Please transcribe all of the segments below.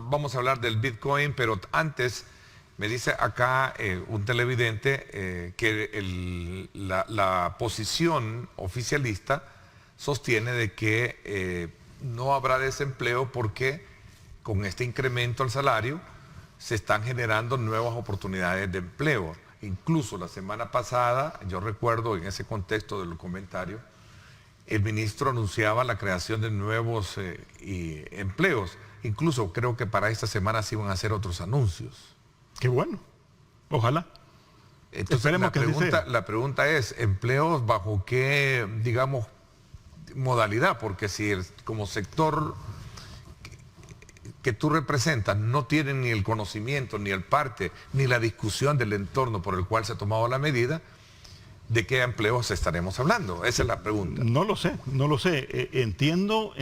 vamos a hablar del Bitcoin, pero antes me dice acá un televidente que la posición oficialista sostiene de que no habrá desempleo porque con este incremento al salario se están generando nuevas oportunidades de empleo. Incluso la semana pasada, yo recuerdo en ese contexto del comentario, el ministro anunciaba la creación de nuevos empleos. Incluso creo que para esta semana se iban a hacer otros anuncios. Qué bueno. Ojalá. Entonces la pregunta es, ¿empleos bajo qué, digamos, modalidad? Porque si como sector que tú representas no tiene ni el conocimiento, ni el parte, ni la discusión del entorno por el cual se ha tomado la medida, ¿de qué empleos estaremos hablando? Esa es la pregunta. No lo sé, no lo sé. Entiendo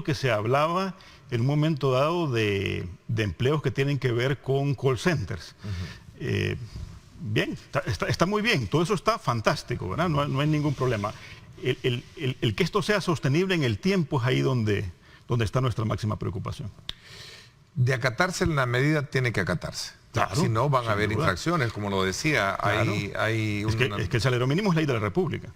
que se hablaba en un momento dado de empleos que tienen que ver con call centers. Bien, está muy bien, todo eso está fantástico, ¿verdad? No hay ningún problema. El que esto sea sostenible en el tiempo es ahí donde está nuestra máxima preocupación. De acatarse en la medida tiene que acatarse. Claro, si no, van a haber infracciones, como lo decía. Claro. Es que el salario mínimo es ley de la República.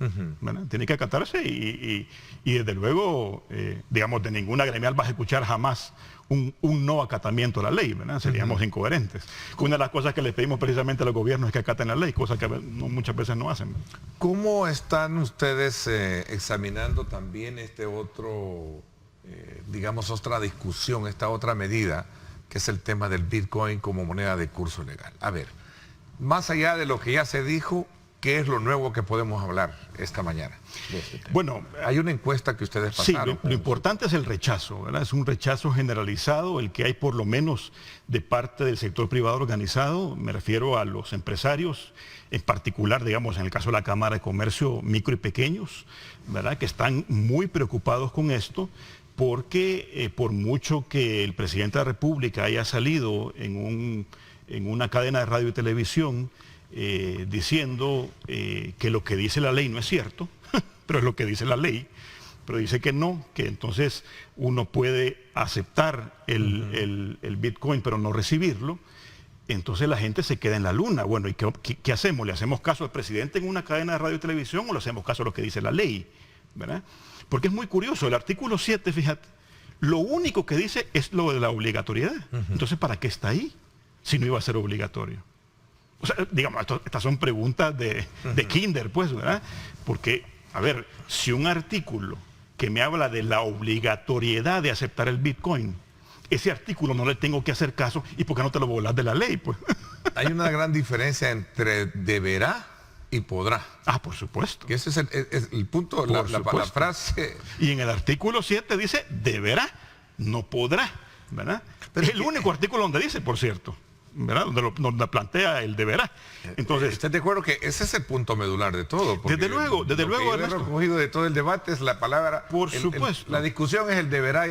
Tiene que acatarse y desde luego, digamos, de ninguna gremial vas a escuchar jamás un no acatamiento a la ley, ¿verdad? Seríamos incoherentes. Una de las cosas que les pedimos precisamente a los gobiernos es que acaten la ley, cosa que muchas veces no hacen. ¿Cómo están ustedes examinando también este otro, digamos, otra discusión, esta otra medida, que es el tema del Bitcoin como moneda de curso legal? A ver, más allá de lo que ya se dijo, ¿qué es lo nuevo que podemos hablar esta mañana? Bueno, hay una encuesta que ustedes pasaron. Sí, lo importante es el rechazo, ¿verdad? Es un rechazo generalizado, el que hay por lo menos de parte del sector privado organizado, me refiero a los empresarios, en particular, digamos, en el caso de la Cámara de Comercio, micro y pequeños, ¿verdad? Que están muy preocupados con esto, porque por mucho que el presidente de la República haya salido en una cadena de radio y televisión diciendo que lo que dice la ley no es cierto, pero es lo que dice la ley, pero dice que no, que entonces uno puede aceptar el Bitcoin pero no recibirlo, entonces la gente se queda en la luna. Bueno, ¿y qué hacemos? ¿Le hacemos caso al presidente en una cadena de radio y televisión o le hacemos caso a lo que dice la ley? ¿Verdad? Porque es muy curioso, el artículo 7, fíjate, lo único que dice es lo de la obligatoriedad. Entonces, ¿para qué está ahí si no iba a ser obligatorio? O sea, digamos, estas son preguntas de kinder, pues, ¿verdad? Porque, a ver, si un artículo que me habla de la obligatoriedad de aceptar el Bitcoin, ese artículo no le tengo que hacer caso, ¿y por qué no te lo volas de la ley, pues? Hay una gran diferencia entre deberá y podrá. Ah, por supuesto. Que ese es el punto, la frase. Y en el artículo 7 dice deberá, no podrá, ¿verdad? Pero es el único artículo donde dice, por cierto, ¿verdad? Donde plantea el deberá. Entonces, ¿estás de acuerdo que ese es el punto medular de todo? Desde luego, lo que yo he recogido de todo el debate es la palabra. Por supuesto. La discusión es el deberá.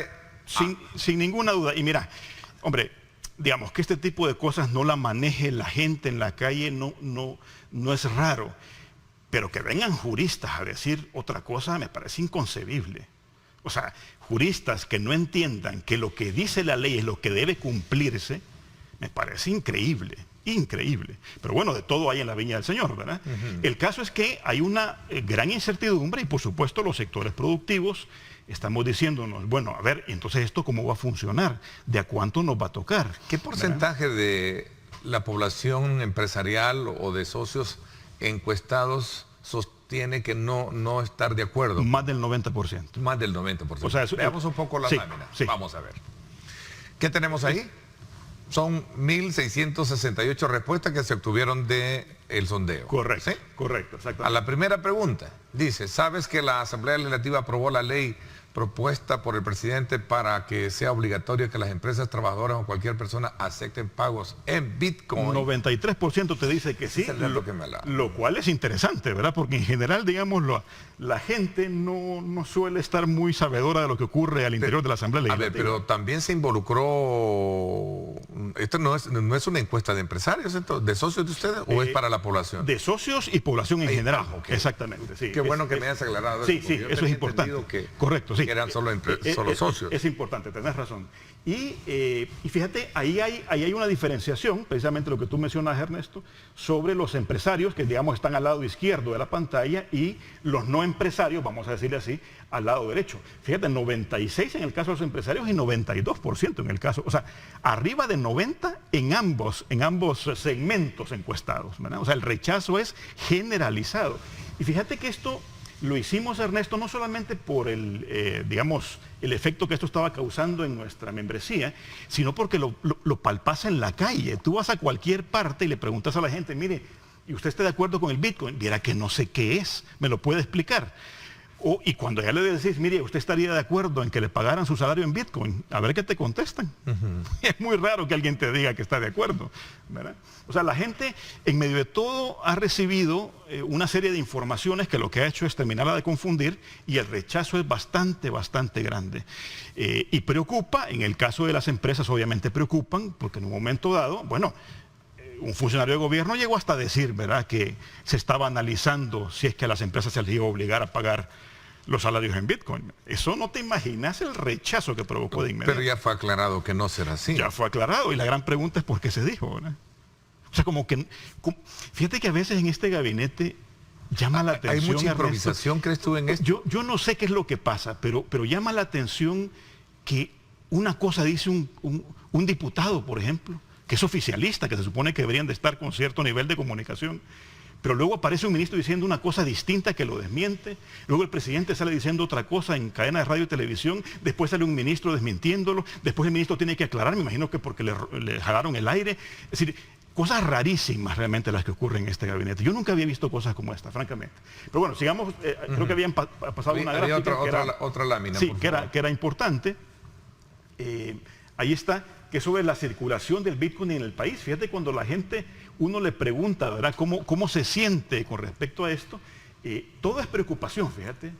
Sin ninguna duda. Y mira, hombre, digamos que este tipo de cosas no la maneje la gente en la calle, no es raro. Pero que vengan juristas a decir otra cosa me parece inconcebible. O sea, juristas que no entiendan que lo que dice la ley es lo que debe cumplirse, me parece increíble, increíble. Pero bueno, de todo hay en la viña del Señor, ¿verdad? El caso es que hay una gran incertidumbre y por supuesto los sectores productivos estamos diciéndonos, bueno, a ver, entonces esto cómo va a funcionar, de a cuánto nos va a tocar. ¿Qué porcentaje de la población empresarial o de socios encuestados sostiene que no estar de acuerdo? Más del 90%. Más del 90%. O sea, veamos un poco la lámina. Sí. Vamos a ver. ¿Qué tenemos ahí? Son 1.668 respuestas que se obtuvieron del sondeo. Correcto, ¿sí? Correcto, exactamente. A la primera pregunta, dice, ¿sabes que la Asamblea Legislativa aprobó la ley propuesta por el presidente para que sea obligatorio que las empresas trabajadoras o cualquier persona acepten pagos en Bitcoin? 93% te dice que sí, lo cual es interesante, ¿verdad? Porque en general, digamos, la gente no suele estar muy sabedora de lo que ocurre al interior de la Asamblea Legislativa. A ver, pero también se involucró, esto no es una encuesta de empresarios, ¿de socios de ustedes o es para la población? De socios y población en general, okay. Exactamente, sí. Qué bueno que me hayas aclarado. Sí, eso es importante. Correcto, sí. Sí, que eran solo socios. Es importante, tenés razón. Y fíjate, ahí hay una diferenciación, precisamente lo que tú mencionas, Ernesto, sobre los empresarios que, digamos, están al lado izquierdo de la pantalla y los no empresarios, vamos a decirle así, al lado derecho. Fíjate, 96 en el caso de los empresarios y 92% en el caso, o sea, arriba de 90 en ambos segmentos encuestados, ¿verdad? O sea, el rechazo es generalizado. Y fíjate que esto lo hicimos, Ernesto, no solamente por digamos, el efecto que esto estaba causando en nuestra membresía, sino porque lo palpas en la calle. Tú vas a cualquier parte y le preguntas a la gente, mire, ¿y usted está de acuerdo con el Bitcoin? Viera que no sé qué es, ¿me lo puede explicar? Y cuando ya le decís, mire, ¿usted estaría de acuerdo en que le pagaran su salario en Bitcoin? A ver qué te contestan. Es muy raro que alguien te diga que está de acuerdo, ¿verdad? O sea, la gente, en medio de todo, ha recibido una serie de informaciones que lo que ha hecho es terminarla de confundir, y el rechazo es bastante, bastante grande. Y preocupa, en el caso de las empresas, obviamente preocupan, porque en un momento dado, bueno, un funcionario de gobierno llegó hasta decir, ¿verdad?, que se estaba analizando si es que a las empresas se les iba a obligar a pagar los salarios en Bitcoin. Eso no te imaginas el rechazo que provocó de inmediato. Pero ya fue aclarado que no será así. Ya fue aclarado, y la gran pregunta es por qué se dijo, ¿verdad? O sea, fíjate que a veces en este gabinete llama la atención. ¿Hay mucha improvisación, Ernesto, crees tú, en esto? Yo no sé qué es lo que pasa, pero llama la atención que una cosa dice un diputado, por ejemplo, que es oficialista, que se supone que deberían de estar con cierto nivel de comunicación, pero luego aparece un ministro diciendo una cosa distinta que lo desmiente, luego el presidente sale diciendo otra cosa en cadena de radio y televisión, después sale un ministro desmintiéndolo, después el ministro tiene que aclarar, me imagino que porque le jalaron el aire. Es decir, cosas rarísimas realmente las que ocurren en este gabinete. Yo nunca había visto cosas como esta, francamente. Pero bueno, sigamos, creo que habían pasado una gráfica. Otra lámina, sí, que era importante. Ahí está, que es sobre la circulación del Bitcoin en el país. Fíjate, cuando la gente, uno le pregunta, ¿verdad?, cómo se siente con respecto a esto, todo es preocupación, fíjate.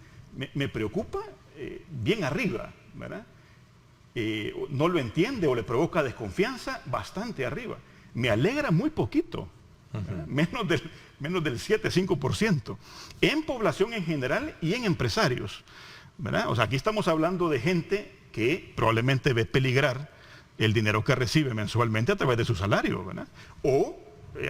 Me preocupa bien arriba, ¿verdad? No lo entiende o le provoca desconfianza bastante arriba. Me alegra muy poquito, menos del 7-5%, en población en general y en empresarios, ¿verdad? O sea, aquí estamos hablando de gente que probablemente ve peligrar el dinero que recibe mensualmente a través de su salario, ¿verdad? O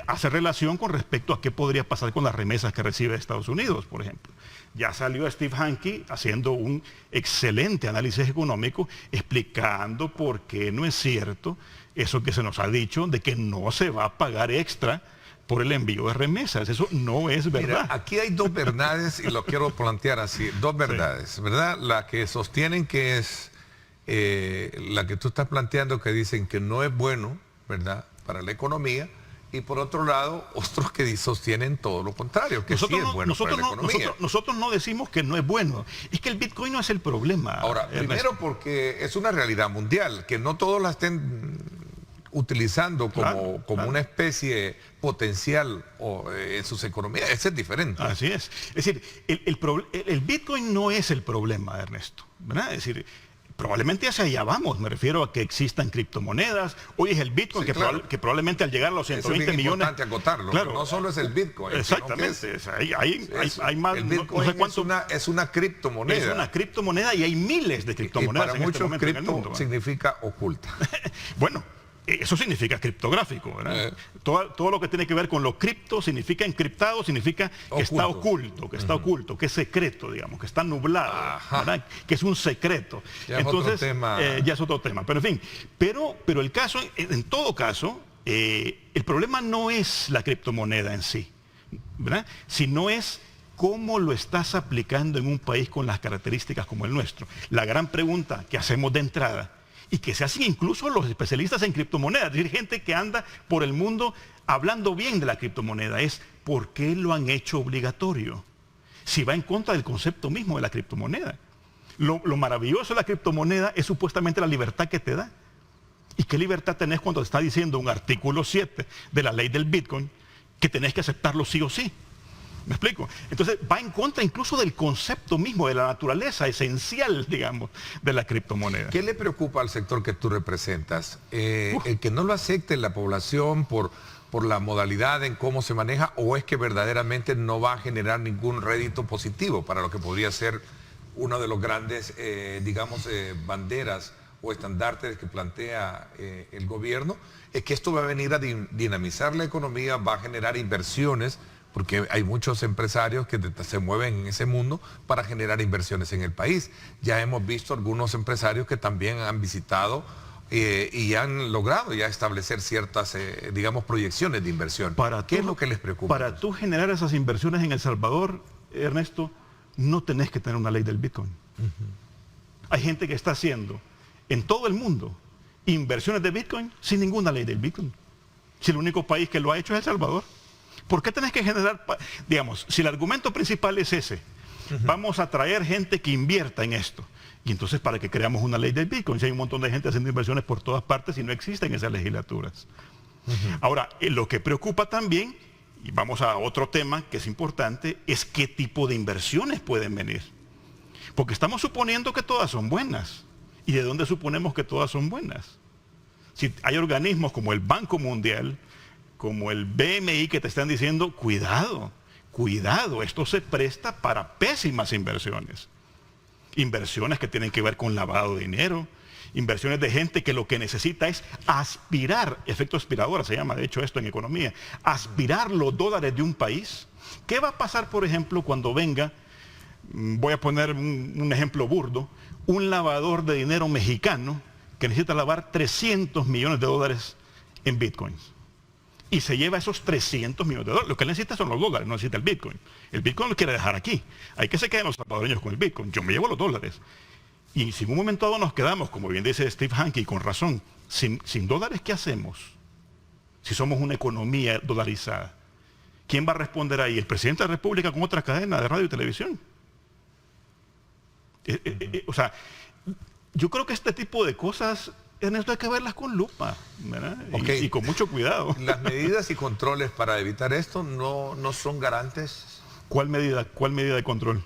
hace relación con respecto a qué podría pasar con las remesas que recibe de Estados Unidos, por ejemplo. Ya salió Steve Hanke haciendo un excelente análisis económico explicando por qué no es cierto eso que se nos ha dicho de que no se va a pagar extra por el envío de remesas. Eso no es verdad. Mira, aquí hay dos verdades y lo quiero plantear así. Dos verdades, sí, ¿verdad? La que sostienen que es la que tú estás planteando, que dicen que no es bueno, ¿verdad?, para la economía. Y por otro lado, otros que sostienen todo lo contrario, que sí es bueno para la economía. Nosotros no decimos que no es bueno. Es que el Bitcoin no es el problema. Ahora, primero porque es una realidad mundial, que no todos la estén utilizando como una especie potencial en sus economías. Ese es diferente. Así es. Es decir, el Bitcoin no es el problema, Ernesto, ¿verdad? Es decir, probablemente hacia allá vamos, me refiero a que existan criptomonedas. Hoy es el Bitcoin, sí, que probablemente al llegar a los 120 millones... Es importante acotarlo, claro, no solo es el Bitcoin. Exactamente, hay más... El Bitcoin no sé cuánto, es una criptomoneda. Es una criptomoneda y hay miles de criptomonedas. Y para muchos cripto significa oculta. Bueno, eso significa criptográfico, ¿verdad? Todo lo que tiene que ver con lo cripto significa encriptado, significa que está oculto, que es secreto, digamos, que está nublado, ¿verdad?, que es un secreto. Entonces, ya es otro tema. Pero en fin, pero el caso, en todo caso, el problema no es la criptomoneda en sí, ¿verdad?, sino es cómo lo estás aplicando en un país con las características como el nuestro. La gran pregunta que hacemos de entrada, y que se hacen incluso los especialistas en criptomonedas, es decir, gente que anda por el mundo hablando bien de la criptomoneda, es ¿por qué lo han hecho obligatorio? Si va en contra del concepto mismo de la criptomoneda. Lo maravilloso de la criptomoneda es supuestamente la libertad que te da. ¿Y qué libertad tenés cuando te está diciendo un artículo 7 de la ley del Bitcoin que tenés que aceptarlo sí o sí? ¿Me explico? Entonces va en contra incluso del concepto mismo, de la naturaleza esencial, digamos, de la criptomoneda. ¿Qué le preocupa al sector que tú representas? ¿El que no lo acepte la población por la modalidad en cómo se maneja, o es que verdaderamente no va a generar ningún rédito positivo para lo que podría ser una de los grandes, digamos, banderas o estandartes que plantea el gobierno, es que esto va a venir a dinamizar la economía, va a generar inversiones, porque hay muchos empresarios que se mueven en ese mundo para generar inversiones en el país. Ya hemos visto algunos empresarios que también han visitado y han logrado ya establecer ciertas, digamos, proyecciones de inversión. ¿Qué es lo que les preocupa? Para tú generar esas inversiones en El Salvador, Ernesto, no tenés que tener una ley del Bitcoin. Hay gente que está haciendo en todo el mundo inversiones de Bitcoin sin ninguna ley del Bitcoin. Si el único país que lo ha hecho es El Salvador. ¿Por qué tenés que generar, digamos, si el argumento principal es ese, vamos a traer gente que invierta en esto? Y entonces, ¿para qué creamos una ley del Bitcoin? Si hay un montón de gente haciendo inversiones por todas partes y no existen esas legislaturas. Ahora, lo que preocupa también, y vamos a otro tema que es importante, es qué tipo de inversiones pueden venir. Porque estamos suponiendo que todas son buenas. ¿Y de dónde suponemos que todas son buenas? Si hay organismos como el Banco Mundial, como el BMI que te están diciendo, cuidado, cuidado, esto se presta para pésimas inversiones. Inversiones que tienen que ver con lavado de dinero, inversiones de gente que lo que necesita es aspirar, efecto aspiradora se llama de hecho esto en economía, aspirar los dólares de un país. ¿Qué va a pasar, por ejemplo, cuando venga, voy a poner un ejemplo burdo, un lavador de dinero mexicano que necesita lavar 300 millones de dólares en bitcoins? Y se lleva esos 300 millones de dólares. Lo que él necesita son los dólares, no necesita el Bitcoin. El Bitcoin lo quiere dejar aquí. Hay que se queden los salvadoreños con el Bitcoin. Yo me llevo los dólares. Y si en un momento dado nos quedamos, como bien dice Steve Hanke, con razón, sin dólares, ¿qué hacemos? Si somos una economía dolarizada. ¿Quién va a responder ahí? ¿El presidente de la República con otra cadena de radio y televisión? O sea, yo creo que este tipo de cosas, Ernesto, hay que verlas con lupa, ¿verdad? Y con mucho cuidado. Las medidas y controles para evitar esto no son garantes. ¿Cuál medida de control?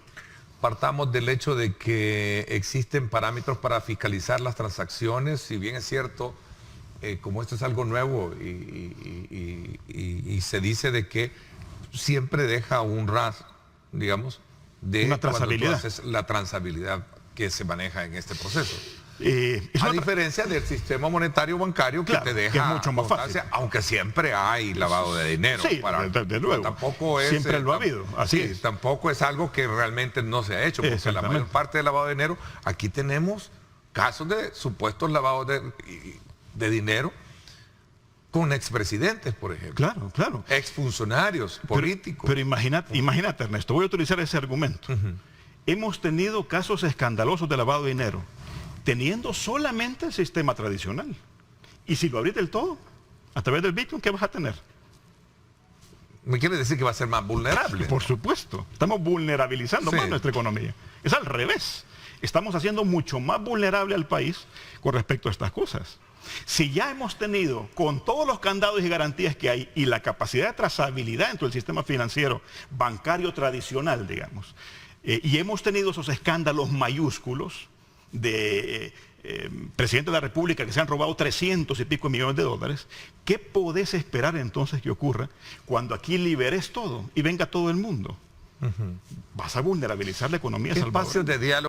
Partamos del hecho de que existen parámetros para fiscalizar las transacciones, si bien es cierto, como esto es algo nuevo y se dice de que siempre deja un rastro, digamos, de una trazabilidad. La trazabilidad que se maneja en este proceso. A diferencia del sistema monetario bancario que te deja, que es mucho más fácil, aunque siempre hay lavado de dinero. Sí, desde luego. Tampoco es, siempre lo ha habido. Así es. Tampoco es algo que realmente no se ha hecho, porque la mayor parte del lavado de dinero, aquí tenemos casos de supuestos lavados de dinero con expresidentes, por ejemplo. Claro, claro. Exfuncionarios políticos. Pero imagínate, Ernesto, voy a utilizar ese argumento. Hemos tenido casos escandalosos de lavado de dinero, teniendo solamente el sistema tradicional. Y si lo abrís del todo, a través del Bitcoin, ¿qué vas a tener? ¿Me quiere decir que va a ser más vulnerable? Por supuesto. Estamos vulnerabilizando más nuestra economía. Es al revés. Estamos haciendo mucho más vulnerable al país con respecto a estas cosas. Si ya hemos tenido, con todos los candados y garantías que hay, y la capacidad de trazabilidad dentro del sistema financiero bancario tradicional, digamos, y hemos tenido esos escándalos mayúsculos de presidente de la República que se han robado 300 y pico millones de dólares, ¿qué podés esperar entonces que ocurra cuando aquí liberes todo y venga todo el mundo? Vas a vulnerabilizar la economía salvadoreña. Espacios de diálogo.